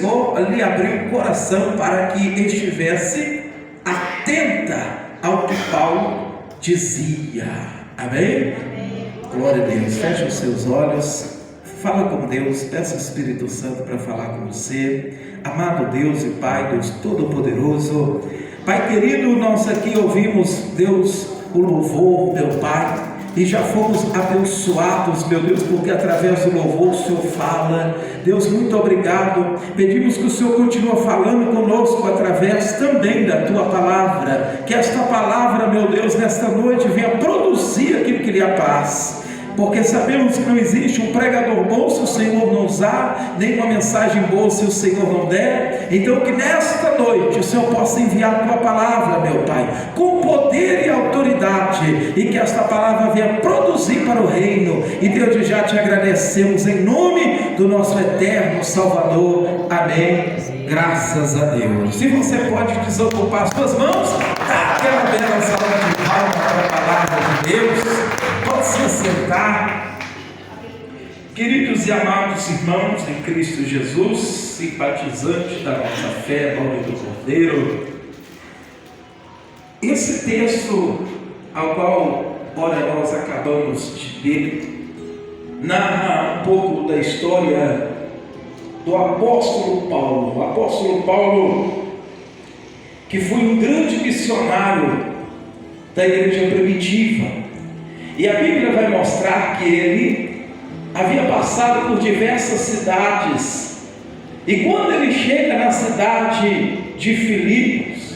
Senhor lhe abriu o coração para que estivesse atenta ao que Paulo dizia. Amém? Glória a Deus. Feche os seus olhos, fala com Deus, peça ao Espírito Santo para falar com você. Amado Deus e Pai, Deus Todo-Poderoso, Pai querido, nós aqui ouvimos, Deus, o louvor, meu Pai, e já fomos abençoados, meu Deus, porque através do louvor o Senhor fala. Deus, muito obrigado. Pedimos que o Senhor continue falando conosco através também da Tua palavra, que esta palavra, meu Deus, nesta noite venha produzir aquilo que lhe apraz, porque sabemos que não existe um pregador bom se o Senhor não usar, nem uma mensagem boa se o Senhor não der. Então que nesta noite o Senhor possa enviar a Tua palavra, meu Pai, com poder e autoridade, e que esta palavra venha produzir para o reino. E Deus, já te agradecemos em nome do nosso eterno Salvador. Amém. Graças a Deus. Se você pode desocupar suas mãos, dá aquela bela salva de palmas para a palavra de Deus. Pode se sentar. Queridos e amados irmãos em Cristo Jesus, simpatizantes da nossa fé, em nome do Cordeiro, esse texto ao qual ora nós acabamos de ler narra um pouco da história do apóstolo Paulo. O apóstolo Paulo, que foi um grande missionário da igreja primitiva. E a Bíblia vai mostrar que ele havia passado por diversas cidades. E quando ele chega na cidade de Filipos,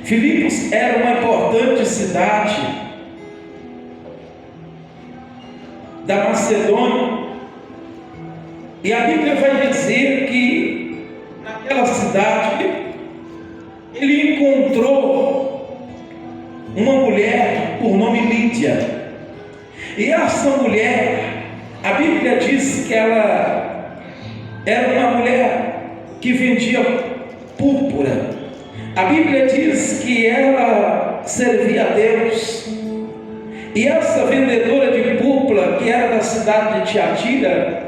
Filipos era uma importante cidade da Macedônia. E a Bíblia vai dizer que naquela cidade ele encontrou uma mulher por nome Lídia. E essa mulher, a Bíblia diz que ela era uma mulher que vendia púrpura. A Bíblia diz que ela servia a Deus. E essa vendedora de púrpura, que era da cidade de Tiatira,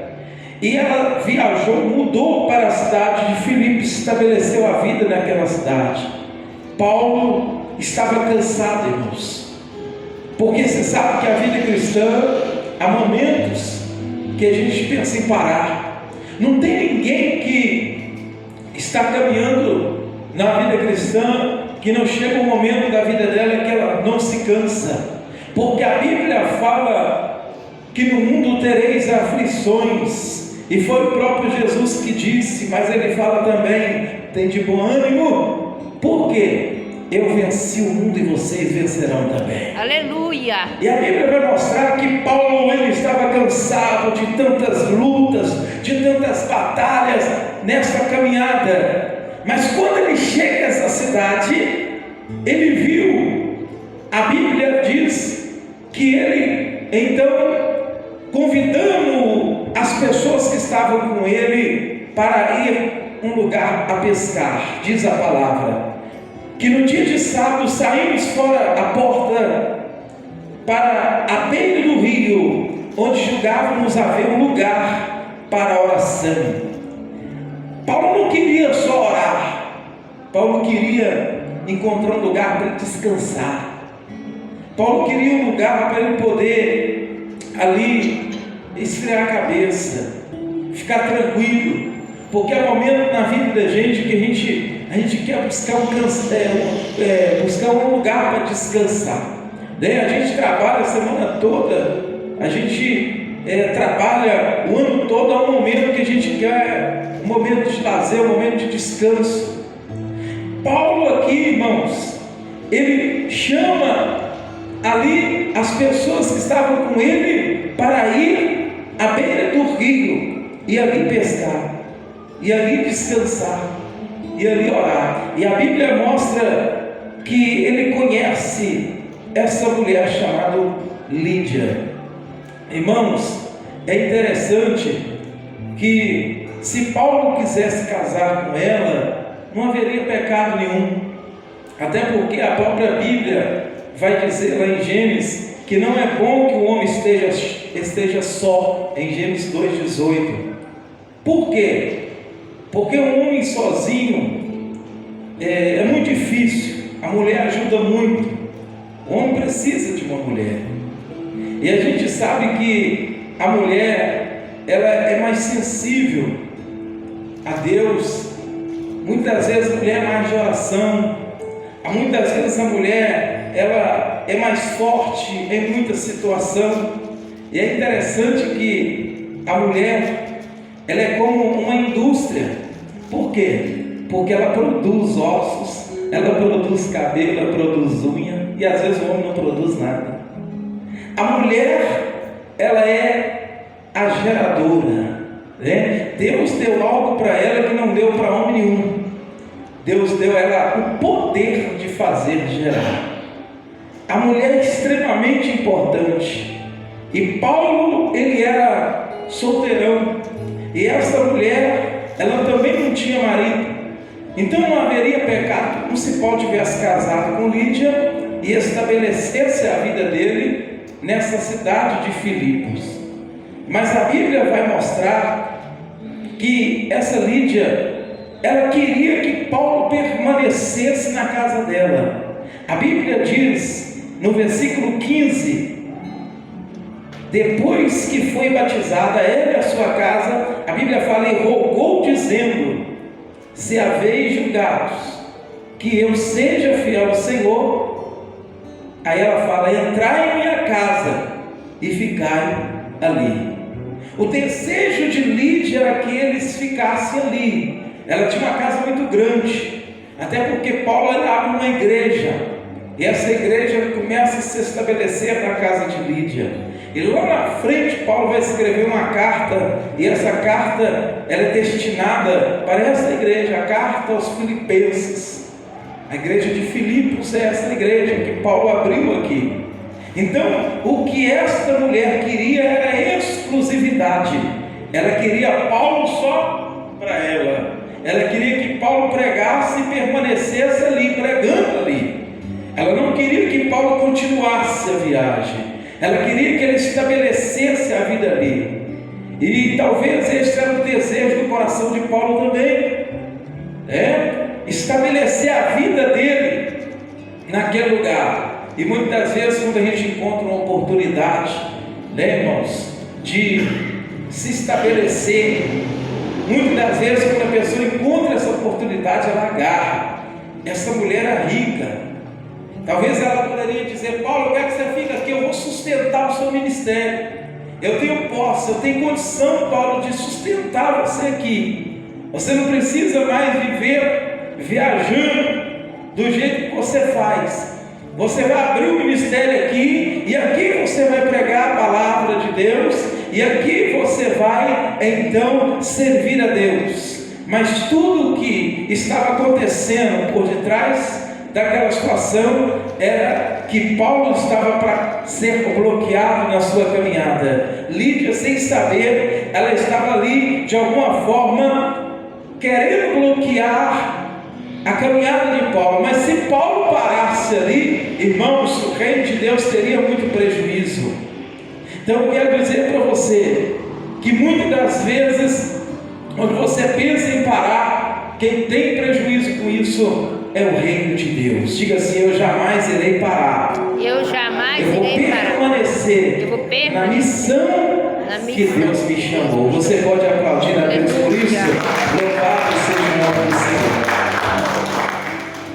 e ela viajou, mudou para a cidade de Filipos, estabeleceu a vida naquela cidade. Paulo estava cansado, irmãos, porque você sabe que a vida cristã, há momentos que a gente pensa em parar. Não tem ninguém que está caminhando na vida cristã que não chega um momento da vida dela que ela não se cansa, porque a Bíblia fala que no mundo tereis aflições, e foi o próprio Jesus que disse, mas ele fala também: tem de bom ânimo, porque eu venci o mundo e vocês vencerão também. Aleluia! E a Bíblia vai mostrar que Paulo, ele estava cansado de tantas lutas, de tantas batalhas nesta caminhada. Mas quando ele chega a essa cidade, ele viu, a Bíblia diz que ele, então, convidando as pessoas que estavam com ele para ir a um lugar a pescar, diz a palavra, que no dia de sábado saímos fora a porta para a beira do rio, onde julgávamos haver um lugar para a oração. Paulo não queria só orar, Paulo queria encontrar um lugar para descansar. Paulo queria um lugar para ele poder ali esfriar a cabeça, ficar tranquilo, porque há momento na vida da gente que a gente quer buscar buscar um lugar para descansar, né? A gente trabalha a semana toda, a gente trabalha o ano todo. Há um momento que a gente quer um momento de lazer, um momento de descanso. Paulo aqui, irmãos, ele chama ali as pessoas que estavam com ele para ir à beira do rio e ali pescar, e ali descansar, e ali orar. E a Bíblia mostra que ele conhece essa mulher chamada Lídia. Irmãos, é interessante que se Paulo quisesse casar com ela, não haveria pecado nenhum, até porque a própria Bíblia vai dizer lá em Gênesis que não é bom que o homem esteja só, em Gênesis 2,18. Por quê? Porque um homem sozinho é muito difícil. A mulher ajuda muito. O homem precisa de uma mulher. E a gente sabe que a mulher, ela é mais sensível a Deus. Muitas vezes a mulher é mais de oração. Muitas vezes a mulher, ela é mais forte em muita situação. E é interessante que a mulher, ela é como uma indústria. Por quê? Porque ela produz ossos, ela produz cabelo, ela produz unha, e às vezes o homem não produz nada. A mulher, ela é a geradora, né? Deus deu algo para ela que não deu para homem nenhum. Deus deu a ela o poder de fazer gerar. A mulher é extremamente importante. E Paulo, ele era solteirão. E essa mulher, ela também não tinha marido. Então não haveria pecado. Não se pode tivesse casado com Lídia e estabelecesse a vida dele nessa cidade de Filipos. Mas a Bíblia vai mostrar que essa Lídia, ela queria que Paulo permanecesse na casa dela. A Bíblia diz no versículo 15: depois que foi batizada ela e a sua casa, a Bíblia fala, e rogou dizendo: se haveis julgados que eu seja fiel ao Senhor. Aí ela fala: entrai em minha casa e ficai ali. O desejo de Lídia era que eles ficassem ali. Ela tinha uma casa muito grande, até porque Paulo abre uma igreja, e essa igreja começa a se estabelecer na casa de Lídia. E lá na frente Paulo vai escrever uma carta, e essa carta ela é destinada para essa igreja, a carta aos Filipenses. A igreja de Filipos é essa igreja que Paulo abriu aqui. Então, o que esta mulher queria era exclusividade. Ela queria Paulo só para ela. Ela queria que Paulo pregasse e permanecesse ali, pregando ali. Ela não queria que Paulo continuasse a viagem. Ela queria que ele estabelecesse a vida ali. E talvez este era o desejo do coração de Paulo também. Estabelecer a vida dele naquele lugar. E muitas vezes, quando a gente encontra uma oportunidade, irmãos, de se estabelecer, muitas das vezes, quando a pessoa encontra essa oportunidade, ela agarra. Essa mulher é rica. Talvez ela poderia dizer: Paulo, eu quero que você fique aqui, eu vou sustentar o seu ministério. Eu tenho posse, eu tenho condição, Paulo, de sustentar você aqui. Você não precisa mais viver viajando do jeito que você faz. Você vai abrir o ministério aqui, e aqui você vai pregar a palavra de Deus, e aqui você vai então servir a Deus. Mas tudo o que estava acontecendo por detrás daquela situação era que Paulo estava para ser bloqueado na sua caminhada. Lídia, sem saber, ela estava ali de alguma forma querendo bloquear a caminhada de Paulo. Mas se Paulo parasse ali, irmãos, o reino de Deus teria muito prejuízo. Então eu quero dizer para você que muitas das vezes, quando você pensa em parar, quem tem prejuízo com isso é o reino de Deus. Diga assim: eu jamais irei parar. Eu jamais Eu vou irei parar. permanecer na missão que Deus me chamou. Você pode aplaudir a Deus por isso? Louvado seja o nome do Senhor.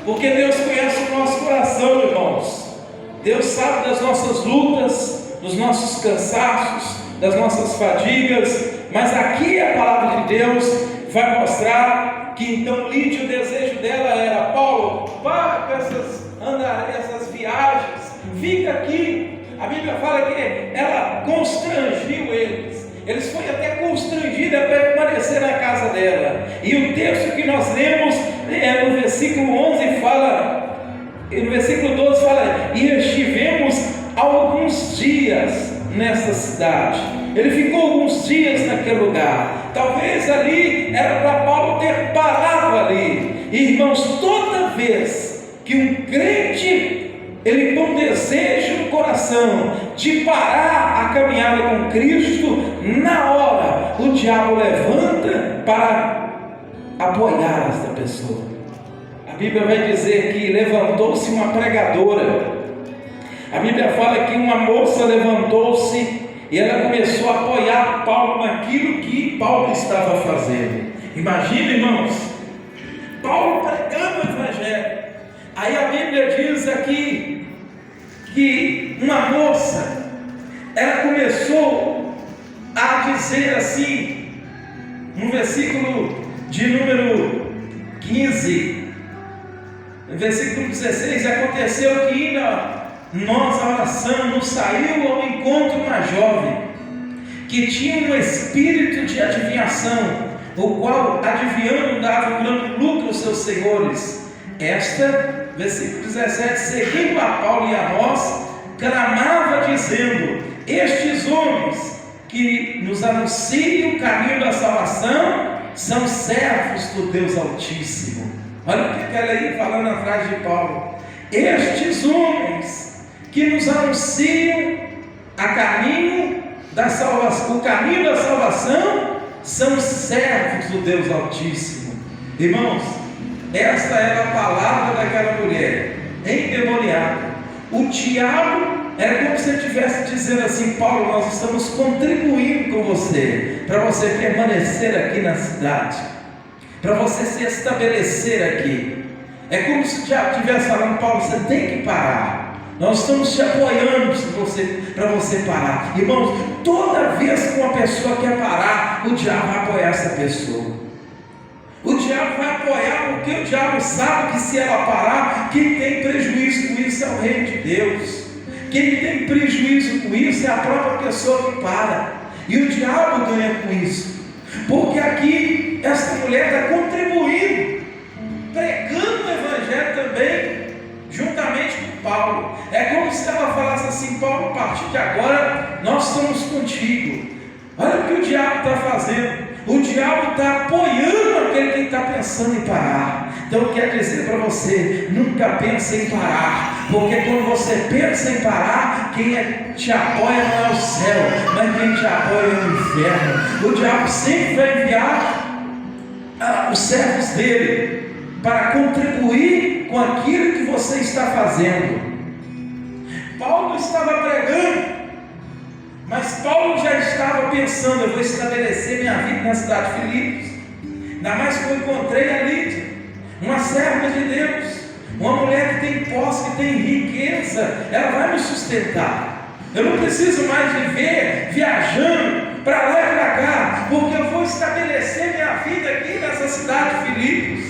Porque Deus conhece o nosso coração, irmãos. Deus sabe das nossas lutas, dos nossos cansaços, das nossas fadigas. Mas aqui a palavra de Deus vai mostrar que então Lídia, o desejo dela era: Paulo, para com essas viagens, fica aqui. A Bíblia fala que ela constrangiu eles. Eles foram até constrangidos a permanecer na casa dela. E o texto que nós lemos no versículo 11 fala, e no versículo 12 fala: e estivemos alguns dias nessa cidade. Ele ficou alguns dias naquele lugar. Talvez ali era para Paulo ter parado ali. Irmãos, toda vez que um crente ele tem um desejo no coração de parar a caminhada com Cristo, na hora o diabo levanta para apoiar esta pessoa. A Bíblia vai dizer que levantou-se uma pregadora. A Bíblia fala que uma moça levantou-se e ela começou a apoiar Paulo naquilo que Paulo estava fazendo. Imagina, irmãos, Paulo pregando o Evangelho. Aí a Bíblia diz aqui que uma moça, ela começou a dizer assim, no versículo de número 15, no versículo 16, aconteceu que indo nós a oração, nos saiu ao encontro uma jovem que tinha um espírito de adivinhação, o qual adivinhando dava um grande lucro aos seus senhores. Esta, versículo 17, seguindo a Paulo e a nós, clamava dizendo: estes homens que nos anunciam o caminho da salvação são servos do Deus Altíssimo. Olha o que ela ia falando atrás de Paulo. Estes homens que nos anunciam o caminho da salvação são servos do Deus Altíssimo. Irmãos, esta era a palavra daquela mulher endemoniada. O diabo era como se ele estivesse dizendo assim: Paulo, nós estamos contribuindo com você, para você permanecer aqui na cidade, para você se estabelecer aqui. É como se o diabo estivesse falando: Paulo, você tem que parar. Nós estamos te apoiando para você parar. Irmãos, toda vez que uma pessoa quer parar, o diabo vai apoiar essa pessoa. O diabo vai apoiar porque o diabo sabe que se ela parar, quem tem prejuízo com isso é o reino de Deus. Quem tem prejuízo com isso é a própria pessoa que para. E o diabo ganha com isso. Porque aqui, essa mulher está contribuindo, pregando o Evangelho também, juntamente com Paulo. É como se ela falasse assim: Paulo, a partir de agora nós estamos contigo. Olha o que o diabo está fazendo. O diabo está apoiando aquele que está pensando em parar. Então eu quero dizer para você: nunca pense em parar, porque quando você pensa em parar, quem te apoia não é o céu, mas quem te apoia é o inferno. O diabo sempre vai enviar os servos dele para contribuir com aquilo que você está fazendo. Paulo estava pregando, mas Paulo já estava pensando: eu vou estabelecer minha vida na cidade de Filipos. Ainda mais que eu encontrei a Lídia, uma serva de Deus, uma mulher que tem posse, que tem riqueza, ela vai me sustentar. Eu não preciso mais viver viajando para lá e para cá, porque eu vou estabelecer minha vida aqui nessa cidade de Filipos.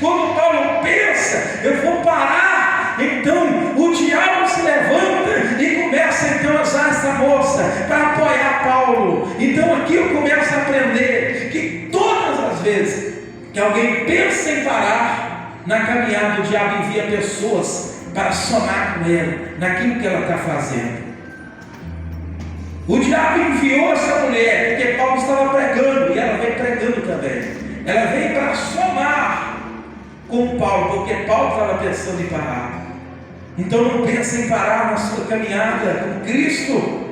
Quando Paulo pensa: eu vou parar, então o diabo se levanta e começa então a usar essa moça para apoiar Paulo. Então aqui eu começo a aprender que todas as vezes que alguém pensa em parar na caminhada, o diabo envia pessoas para somar com ela naquilo que ela está fazendo. O diabo enviou essa mulher porque Paulo estava pregando, e ela veio pregando também. Ela veio para somar com Paulo, porque Paulo estava pensando em parar. Então não pense em parar na sua caminhada com Cristo,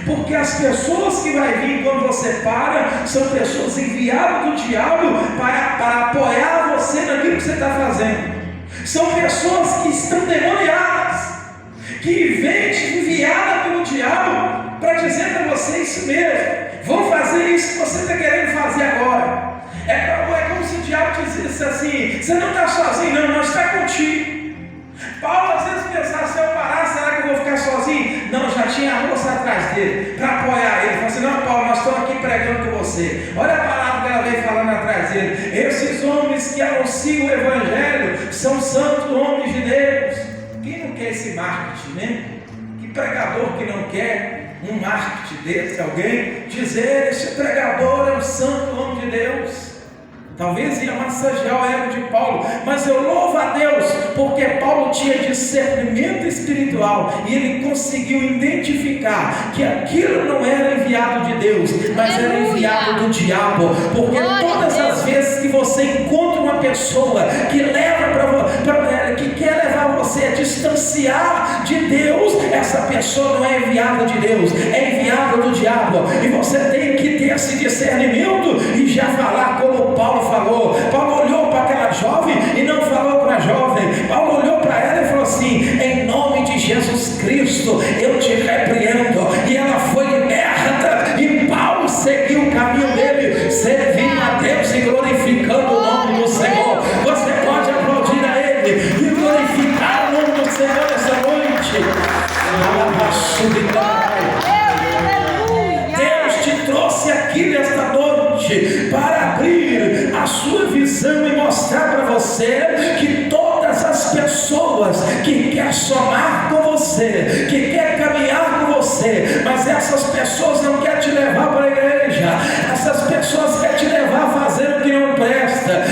porque as pessoas que vai vir quando você para são pessoas enviadas do diabo para apoiar você naquilo que você está fazendo. São pessoas que estão demoniadas, que vêm enviadas pelo diabo para dizer para você isso mesmo: vão fazer isso que você está querendo fazer agora. É como se o diabo dissesse assim: você não está sozinho, não, nós estamos contigo. Paulo às vezes pensava: se eu parar, será que eu vou ficar sozinho? Não, já tinha a moça atrás dele para apoiar ele. Falou assim: não, Paulo, nós estamos aqui pregando com você. Olha a palavra que ela veio falando atrás dele: esses homens que anunciam o Evangelho são santos homens de Deus. Quem não quer esse marketing, né? Que pregador que não quer um marketing desse? Alguém dizer: esse pregador é um santo homem de Deus. Talvez ia massagear o ego de Paulo, mas eu louvo a Deus, porque Paulo tinha discernimento espiritual e ele conseguiu identificar que aquilo não era enviado de Deus, mas era enviado do diabo. Porque todas as vezes que você encontra uma pessoa que leva que quer levar você a distanciar de Deus, essa pessoa não é enviada de Deus, é enviada do diabo. E você tem que ter esse discernimento e já falar como Paulo falou. Paulo olhou para aquela jovem e não falou para a jovem. Paulo olhou para ela e falou assim: em nome de Jesus Cristo eu te repreendo. E ela foi liberta, e Paulo seguiu o caminho dele, servindo a Deus e glorificando o nome do Senhor. Você pode aplaudir a Ele e glorificar o nome do Senhor essa noite. Deus te trouxe aqui nesta noite para abrir a sua visão e mostrar para você que todas as pessoas que querem somar com você, que querem caminhar com você, mas essas pessoas não querem te levar para a igreja, essas pessoas querem te levar a fazer o que não presta,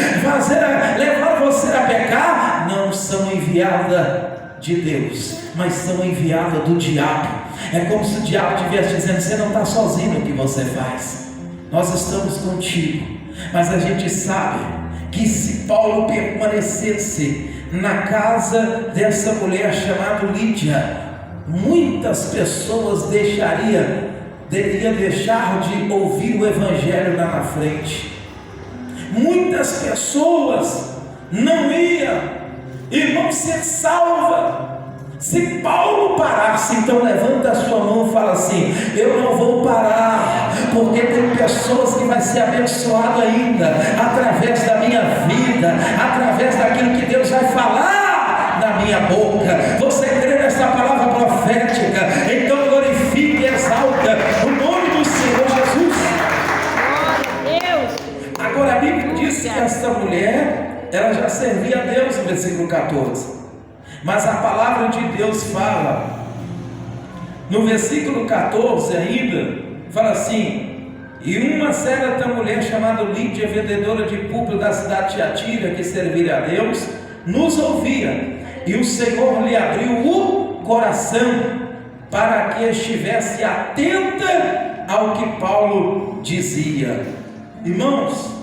levar você a pecar, não são enviadas de Deus, mas são enviadas do diabo. É como se o diabo estivesse dizendo: você não está sozinho no que você faz, nós estamos contigo. Mas a gente sabe que se Paulo permanecesse na casa dessa mulher chamada Lídia, muitas pessoas iriam deixar de ouvir o evangelho lá na frente. Muitas pessoas não iam, irmão, ser salva. Se Paulo parasse, então levanta a sua mão e fala assim: eu não vou parar, porque tem pessoas que vai ser abençoado ainda, através da minha vida, através daquilo que Deus vai falar na minha boca. Você crê nessa palavra profética? Então glorifique e exalta o nome do Senhor Jesus. Agora a Bíblia diz que esta mulher, ela já servia a Deus, no versículo 14. Mas a palavra de Deus fala, no versículo 14 ainda, fala assim: e uma certa mulher chamada Lídia, vendedora de púrpura da cidade de Tiatira, que servia a Deus, nos ouvia, e o Senhor lhe abriu o coração, para que estivesse atenta ao que Paulo dizia. Irmãos,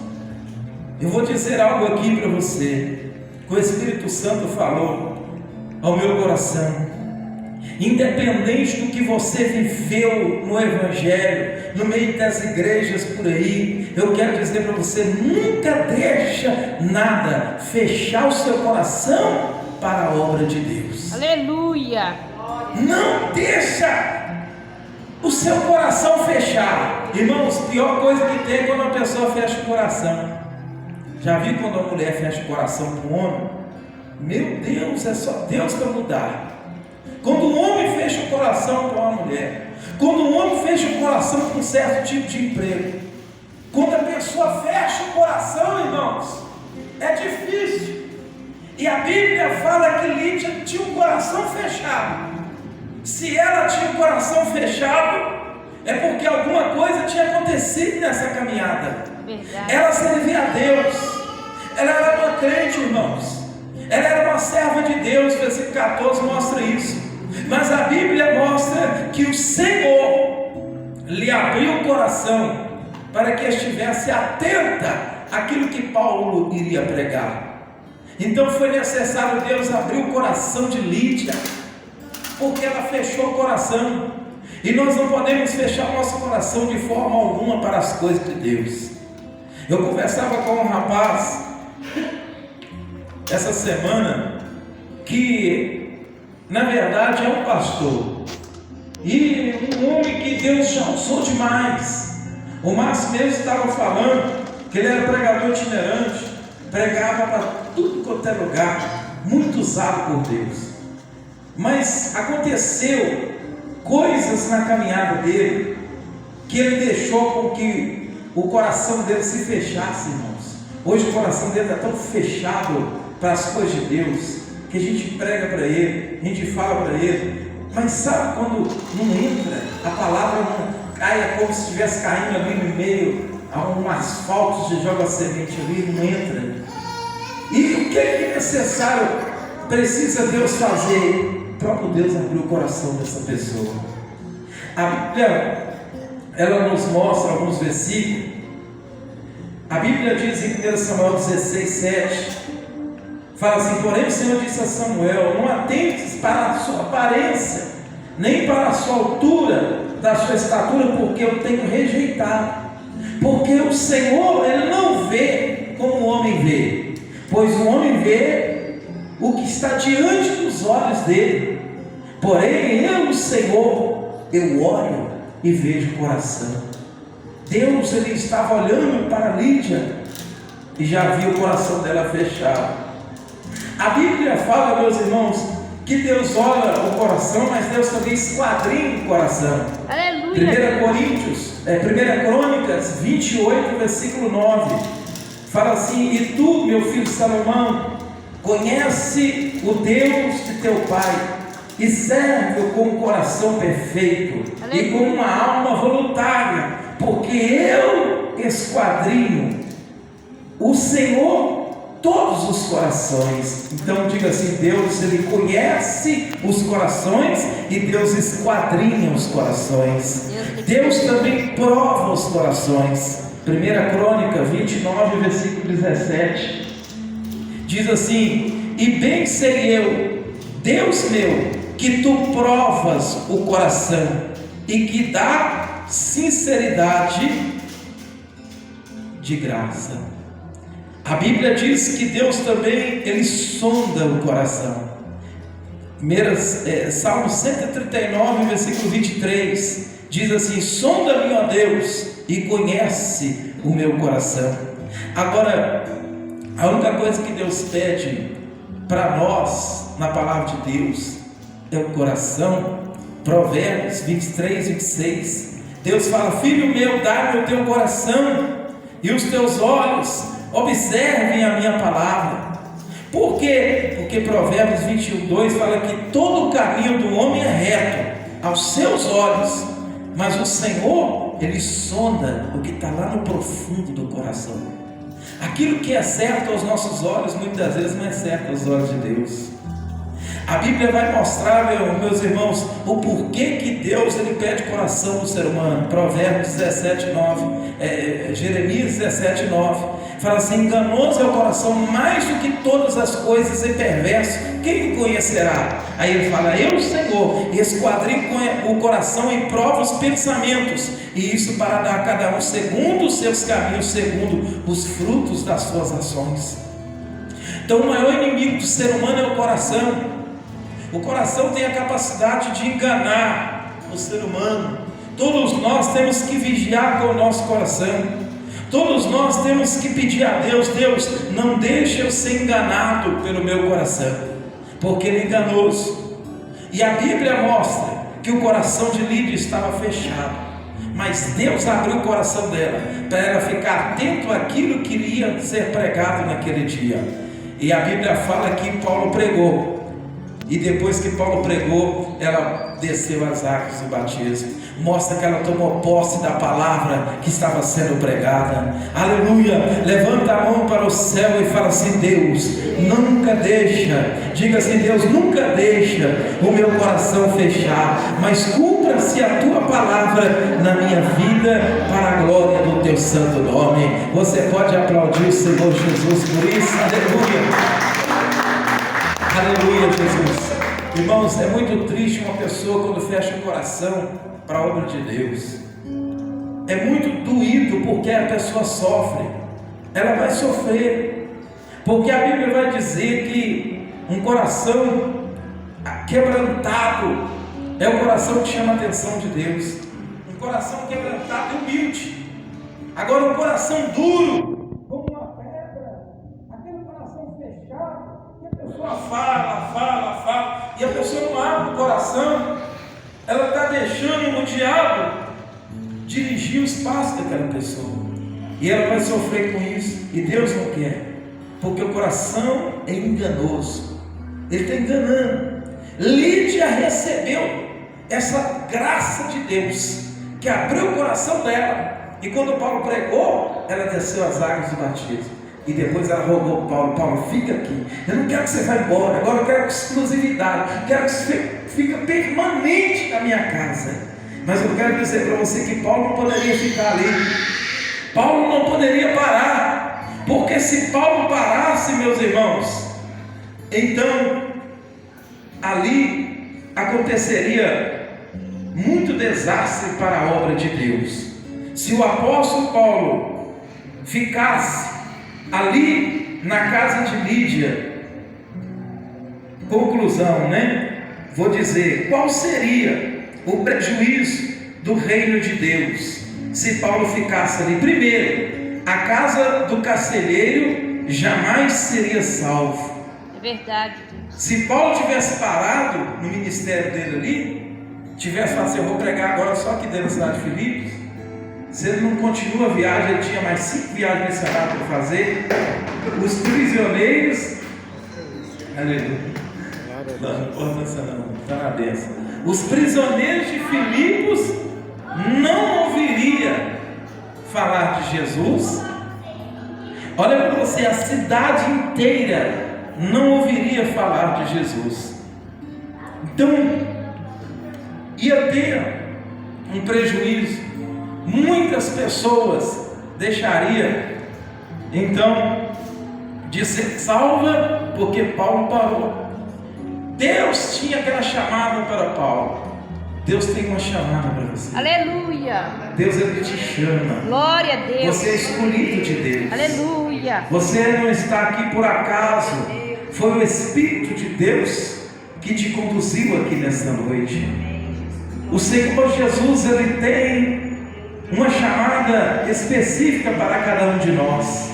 eu vou dizer algo aqui para você, que o Espírito Santo falou ao meu coração. Independente do que você viveu no Evangelho, no meio das igrejas por aí, eu quero dizer para você: nunca deixa nada fechar o seu coração para a obra de Deus. Aleluia! Não deixa o seu coração fechar. Irmãos, pior coisa que tem é quando uma pessoa fecha o coração. Já viu quando a mulher fecha o coração para o homem? Meu Deus, é só Deus para mudar. Quando um homem fecha o coração para uma mulher, quando um homem fecha o coração para um certo tipo de emprego, quando a pessoa fecha o coração, irmãos, é difícil. E a Bíblia fala que Lídia tinha um coração fechado. Se ela tinha um coração fechado, é porque alguma coisa tinha acontecido nessa caminhada. Verdade. Ela servia a Deus, ela era uma crente, irmãos, ela era uma serva de Deus. Versículo 14 mostra isso. Mas a Bíblia mostra que o Senhor lhe abriu o coração para que estivesse atenta àquilo que Paulo iria pregar. Então foi necessário Deus abrir o coração de Lídia, porque ela fechou o coração. E nós não podemos fechar o nosso coração de forma alguma para as coisas de Deus. Eu conversava com um rapaz essa semana, que na verdade é um pastor, e um homem que Deus já usou demais. O Márcio mesmo estava falando que ele era pregador itinerante, pregava para tudo quanto é lugar, muito usado por Deus. Mas aconteceu coisas na caminhada dele, que ele deixou com que o coração dele se fechasse, irmãos. Hoje o coração dele está tão fechado para as coisas de Deus, que a gente prega para ele, a gente fala para ele, mas sabe quando não entra, a palavra não cai, é como se estivesse caindo ali no meio a um asfalto, você joga a semente ali, não entra. E o que é necessário, precisa Deus fazer? O próprio Deus abriu o coração dessa pessoa. A Bíblia, ela nos mostra alguns versículos. A Bíblia diz em 1 Samuel 16:7, Fala assim: porém o Senhor disse a Samuel: não atentes para a sua aparência, nem para a sua altura, da sua estatura, porque eu tenho rejeitado. Porque o Senhor, Ele não vê como o homem vê, pois o homem vê o que está diante dos olhos dele. Porém eu, o Senhor, eu olho e vejo o coração. Deus, Ele estava olhando para Lídia e já viu o coração dela fechado. A Bíblia fala, meus irmãos, que Deus olha o coração, mas Deus também esquadrinha o coração. Aleluia. 1 Crônicas 28, versículo 9, fala assim: e tu, meu filho Salomão, conhece o Deus de teu pai, e serve-o com um coração perfeito, aleluia, e com uma alma voluntária, porque eu esquadrinho o Senhor todos os corações. Então diga assim: Deus, Ele conhece os corações e Deus esquadrinha os corações. Deus também prova os corações. 1 Crônica 29, versículo 17, diz assim: e bem sei eu, Deus meu, que tu provas o coração e que dá sinceridade de graça. A Bíblia diz que Deus também, Ele sonda o coração. Salmo 139, versículo 23, diz assim: sonda-me, ó Deus, e conhece o meu coração. Agora, a única coisa que Deus pede para nós, na palavra de Deus, é o coração. Provérbios 23, 26, Deus fala: filho meu, dá-me o teu coração, e os teus olhos observem a minha palavra. Por quê? Porque Provérbios 21, 2 fala que todo o caminho do homem é reto aos seus olhos, mas o Senhor, Ele sonda o que está lá no profundo do coração. Aquilo que é certo aos nossos olhos, muitas vezes não é certo aos olhos de Deus. A Bíblia vai mostrar, meus irmãos, o porquê que Deus, Ele pede coração do ser humano. Provérbios 17, 9, Jeremias 17, 9, fala assim: enganoso é o coração mais do que todas as coisas, e perverso, quem o conhecerá? Aí ele fala: eu, Senhor, esquadrinho o coração e provo os pensamentos, e isso para dar a cada um segundo os seus caminhos, segundo os frutos das suas ações. Então o maior inimigo do ser humano é o coração. O coração tem a capacidade de enganar o ser humano. Todos nós temos que vigiar com o nosso coração. Todos nós temos que pedir a Deus: Deus, não deixe eu ser enganado pelo meu coração, porque ele é enganoso. E a Bíblia mostra que o coração de Lídia estava fechado, mas Deus abriu o coração dela, para ela ficar atento àquilo que iria ser pregado naquele dia. E a Bíblia fala que Paulo pregou, e depois que Paulo pregou, ela desceu as águas do batismo. Mostra que ela tomou posse da palavra que estava sendo pregada. Aleluia. Levanta a mão para o céu e fala assim: Deus, nunca deixa, diga assim: Deus, nunca deixa o meu coração fechar, mas cumpra-se a tua palavra na minha vida, para a glória do teu santo nome. Você pode aplaudir o Senhor Jesus por isso. Aleluia. Aleluia, Jesus. Irmãos, é muito triste uma pessoa quando fecha o coração para a obra de Deus. É muito doído, porque a pessoa sofre. Ela vai sofrer, porque a Bíblia vai dizer que um coração quebrantado é o coração que chama a atenção de Deus. Um coração quebrantado e humilde. Agora um coração duro, como uma pedra, aquele coração fechado, a pessoa fala, e a pessoa não abre o coração, ela está deixando o diabo dirigir os passos daquela pessoa, e ela vai sofrer com isso, e Deus não quer, porque o coração é enganoso, ele está enganando. Lídia recebeu essa graça de Deus, que abriu o coração dela, e quando Paulo pregou, ela desceu as águas do batismo. E depois ela rogou Paulo: Paulo, fica aqui, eu não quero que você vá embora, agora eu quero exclusividade, quero que você fique permanente na minha casa. Mas eu quero dizer para você que Paulo não poderia ficar ali, Paulo não poderia parar, porque se Paulo parasse, meus irmãos, Então, ali aconteceria muito desastre para a obra de Deus. Se o apóstolo Paulo ficasse ali na casa de Lídia, conclusão, vou dizer, qual seria o prejuízo do reino de Deus se Paulo ficasse ali? Primeiro, a casa do carcereiro jamais seria salvo. É verdade. Se Paulo tivesse parado no ministério dele ali, tivesse falado assim, eu vou pregar agora só aqui dentro da cidade de Filipos, se ele não continua a viagem, ele tinha mais 5 viagens missionárias para fazer. Os prisioneiros, aleluia, não importa não, está na benção. Os prisioneiros de Filipos não ouviriam falar de Jesus. Olha para você, a cidade inteira não ouviria falar de Jesus. Então, ia ter um prejuízo. Muitas pessoas deixariam então de ser salva porque Paulo parou. Deus tinha aquela chamada para Paulo. Deus tem uma chamada para você. Aleluia. Deus, ele te chama. Glória a Deus. Você é escolhido de Deus. Aleluia. Você não está aqui por acaso. Foi o Espírito de Deus que te conduziu aqui nesta noite. O Senhor Jesus, ele tem uma chamada específica para cada um de nós.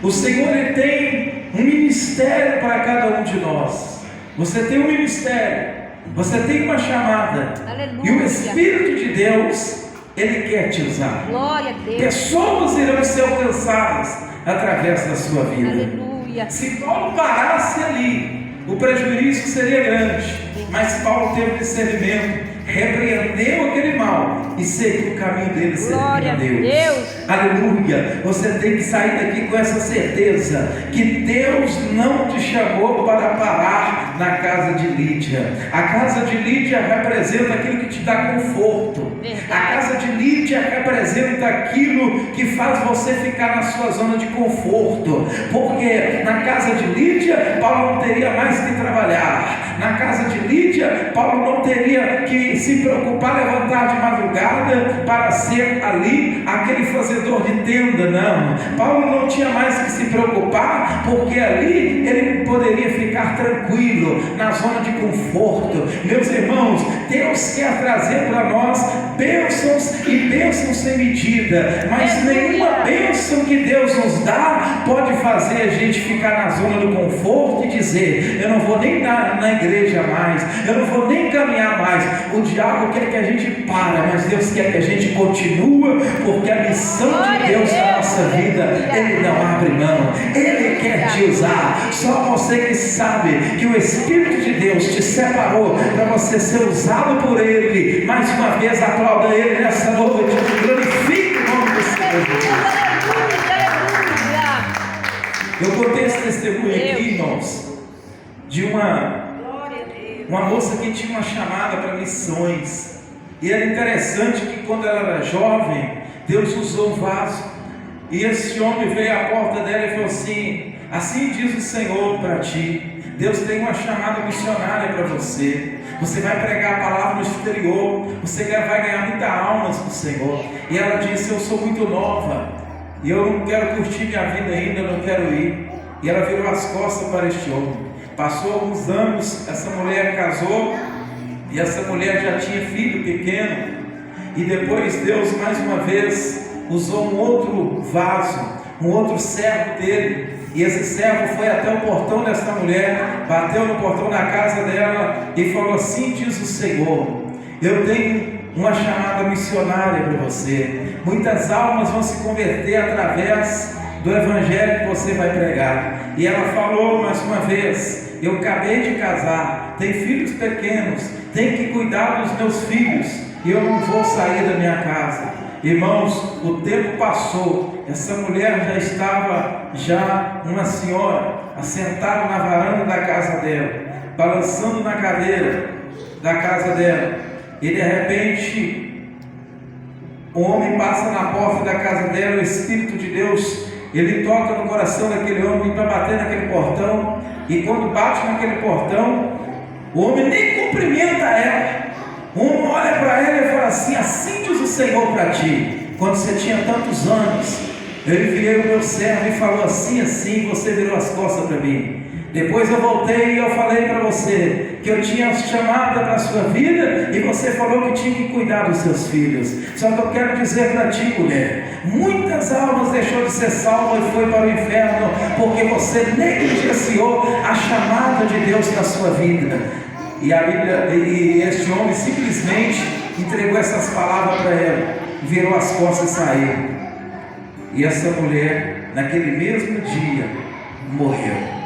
O Senhor, ele tem um ministério para cada um de nós. Você tem um ministério, você tem uma chamada. Aleluia. E o Espírito de Deus, ele quer te usar. Glória a Deus. Pessoas irão ser alcançadas através da sua vida. Aleluia. Se Paulo parasse ali, o prejuízo seria grande. Mas Paulo teve discernimento, repreendeu aquele mal e seguiu o caminho dele, servindo a Deus. Aleluia. Você tem que sair daqui com essa certeza que Deus não te chamou para parar na casa de Lídia. A casa de Lídia representa aquilo que te dá conforto. A casa de Lídia representa aquilo que faz você ficar na sua zona de conforto. Porque na casa de Lídia, Paulo não teria mais que trabalhar. Na casa de Lídia, Paulo não teria que se preocupar, levantar de madrugada para ser ali aquele fazedor de tenda, não. Paulo não tinha mais que se preocupar, porque ali ele poderia ficar tranquilo, na zona de conforto. Meus irmãos, Deus quer trazer para nós bênçãos e bênçãos sem medida, mas nenhuma bênção que Deus nos dá pode fazer a gente ficar na zona do conforto e dizer, eu não vou nem na igreja mais, eu não vou nem caminhar mais. O diabo quer que a gente pare, mas Deus quer que a gente continue, porque a missão de Deus na nossa vida, Ele não abre mão, Ele quer te usar. Só você que sabe que o Espírito de Deus te separou para você ser usado por Ele. Mais uma vez, aplauda Ele nessa noite, glorifique o nome do Senhor. Eu contei esse testemunho aqui, irmãos, de uma moça que tinha uma chamada para missões. E era interessante que quando ela era jovem, Deus usou um vaso. E esse homem veio à porta dela e falou assim: assim diz o Senhor para ti, Deus tem uma chamada missionária para você. Você vai pregar a palavra no exterior, você vai ganhar muitas almas para o Senhor. E ela disse: eu sou muito nova, e eu não quero curtir minha vida ainda, eu não quero ir. E ela virou as costas para este homem. Passou alguns anos, essa mulher casou, e essa mulher já tinha filho pequeno, e depois Deus mais uma vez usou um outro vaso, um outro servo dele, e esse servo foi até o portão dessa mulher, bateu no portão da casa dela e falou: assim diz o Senhor, eu tenho uma chamada missionária para você, muitas almas vão se converter através do evangelho que você vai pregar. E ela falou mais uma vez: eu acabei de casar, tenho filhos pequenos, tenho que cuidar dos meus filhos, e eu não vou sair da minha casa. Irmãos, o tempo passou, essa mulher já estava uma senhora, assentada na varanda da casa dela, balançando na cadeira da casa dela, e de repente o homem passa na porta da casa dela, o Espírito de Deus ele toca no coração daquele homem para bater naquele portão, e quando bate naquele portão, o homem nem cumprimenta ela. O homem olha para ela e fala assim: assim diz o Senhor para ti, quando você tinha tantos anos, eu enviei o meu servo e falou assim, assim, você virou as costas para mim. Depois eu voltei e eu falei para você que eu tinha chamada para a sua vida, e você falou que tinha que cuidar dos seus filhos. Só que eu quero dizer para ti, mulher, muitas almas deixou de ser salva e foi para o inferno, porque você negligenciou a chamada de Deus na sua vida. E a Bíblia, e este homem simplesmente entregou essas palavras para ela, virou as costas e saiu. E essa mulher, naquele mesmo dia, morreu.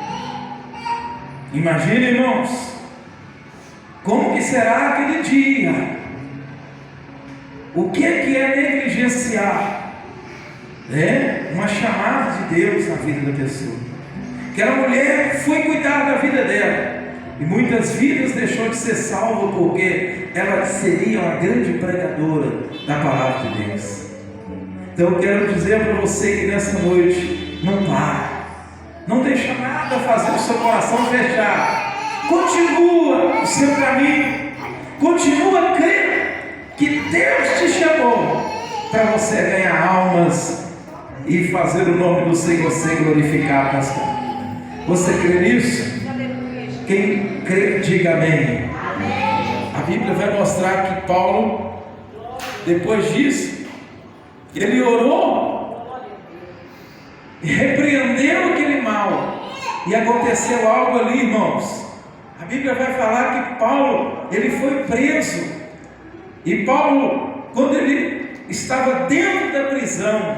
Imagine, irmãos, como que será aquele dia? O que é negligenciar? Uma chamada de Deus na vida da pessoa. Aquela mulher foi cuidar da vida dela, e muitas vidas deixou de ser salva porque ela seria uma grande pregadora da palavra de Deus. Então eu quero dizer para você que nessa noite, não para. Não deixa nada fazer o seu coração fechar. Continua o seu caminho. Continua crendo que Deus te chamou para você ganhar almas e fazer o nome do Senhor ser glorificado, pastor. Você crê nisso? Quem crê, diga amém. A Bíblia vai mostrar que Paulo, depois disso, ele orou e repreendeu aquele mal, e aconteceu algo ali, irmãos. A Bíblia vai falar que Paulo, ele foi preso, e Paulo, quando ele estava dentro da prisão,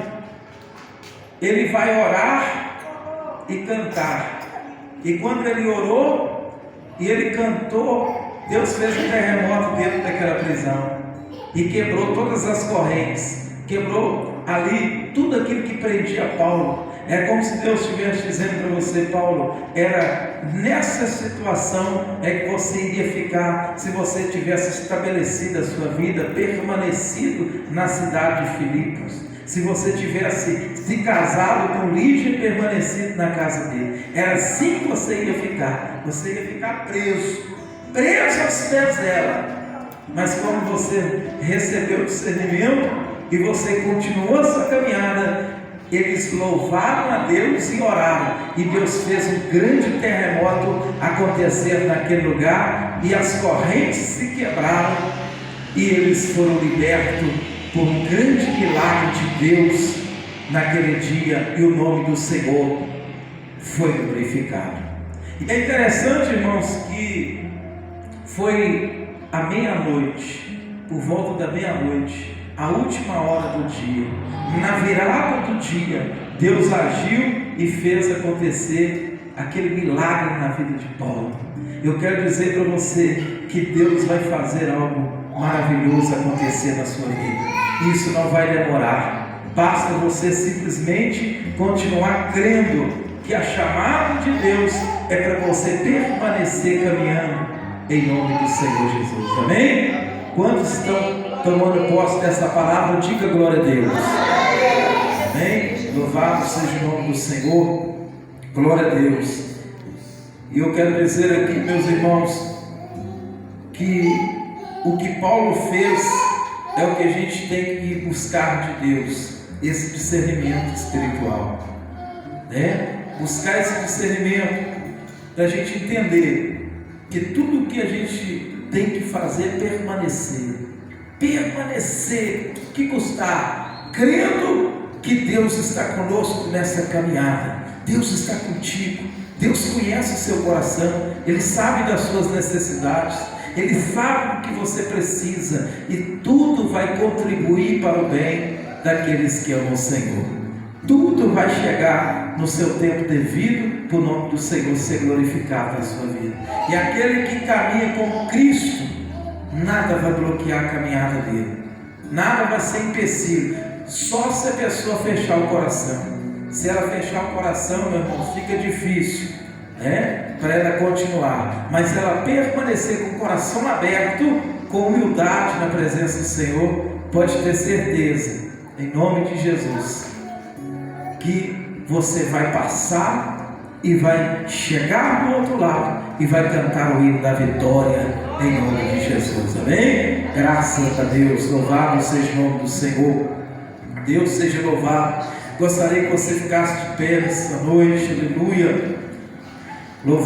ele vai orar e cantar. E quando ele orou e ele cantou, Deus fez um terremoto dentro daquela prisão e quebrou todas as correntes, quebrou ali tudo aquilo que prendia Paulo. É como se Deus estivesse dizendo para você: Paulo, era nessa situação que você iria ficar, se você tivesse estabelecido a sua vida, permanecido na cidade de Filipos, se você tivesse se casado com Lígia e permanecido na casa dele. Era assim que você ia ficar preso aos pés dela. Mas quando você recebeu o discernimento e você continuou essa caminhada, eles louvaram a Deus e oraram, e Deus fez um grande terremoto acontecer naquele lugar, e as correntes se quebraram, e eles foram libertos por um grande milagre de Deus naquele dia, e o nome do Senhor foi glorificado. E é interessante, irmãos, que foi à meia-noite, por volta da meia-noite, a última hora do dia, na virada do dia, Deus agiu e fez acontecer aquele milagre na vida de Paulo. Eu quero dizer para você que Deus vai fazer algo maravilhoso acontecer na sua vida. Isso não vai demorar. Basta você simplesmente continuar crendo que a chamada de Deus é para você permanecer caminhando em nome do Senhor Jesus. Amém? Quantos estão tomando posse dessa palavra? Diga glória a Deus. Amém? Louvado seja o nome do Senhor. Glória a Deus. E eu quero dizer aqui, meus irmãos, que o que Paulo fez é o que a gente tem que buscar de Deus, esse discernimento espiritual, buscar esse discernimento para a gente entender que tudo o que a gente tem que fazer é permanecer, que custar, crendo que Deus está conosco nessa caminhada. Deus está contigo, Deus conhece o seu coração, Ele sabe das suas necessidades, Ele sabe do que você precisa, e tudo vai contribuir para o bem daqueles que amam o Senhor. Tudo vai chegar no seu tempo devido, para o nome do Senhor ser glorificado na sua vida. E aquele que caminha com Cristo, nada vai bloquear a caminhada dele, nada vai ser empecilho, só se a pessoa fechar o coração. Se ela fechar o coração, meu irmão, fica difícil, para ela continuar. Mas se ela permanecer com o coração aberto, com humildade na presença do Senhor, pode ter certeza, em nome de Jesus, que você vai passar e vai chegar do outro lado e vai cantar o hino da vitória em nome de Jesus, amém? Graças a Deus, louvado seja o nome do Senhor, Deus seja louvado. Gostaria que você ficasse de pé nessa noite, aleluia.